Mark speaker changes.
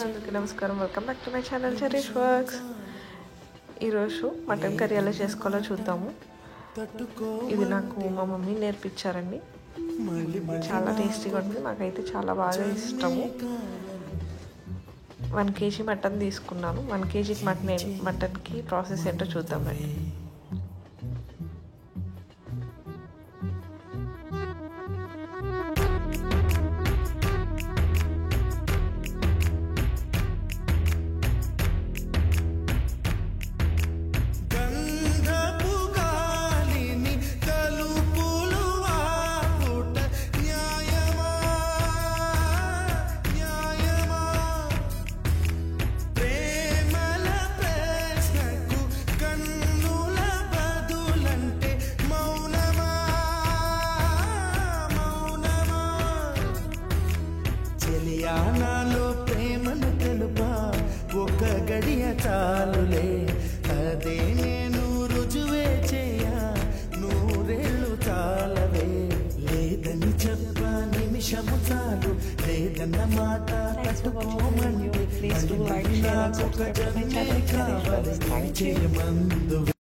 Speaker 1: అందరికీ నమస్కారం. Welcome back to my channel cherish works. ఈరోజు మటన్ కర్రీ ఎలా చేసుకోవాలో చూద్దాము. ఇది నాకు మా మమ్మీ నేర్పించారండి. చాలా టేస్టీగా ఉంటుంది, నాకైతే చాలా బాగా ఇష్టము. 1 kg మటన్ తీసుకున్నాను. 1 kg మటన్కి ప్రాసెస్ ఏంటో చూద్దామండి.
Speaker 2: నాలో ప్రేమను తెలుపా ఒక గడియ చాలులే, అదే నేను రుజువే చేయ నూరేళ్ళు చాలవే. లేదని చెప్ప నిమిషము చాలు, లేదన్న మాట తట్టుకోమంటే ఒక జన్మే కావాలి చేయమందు.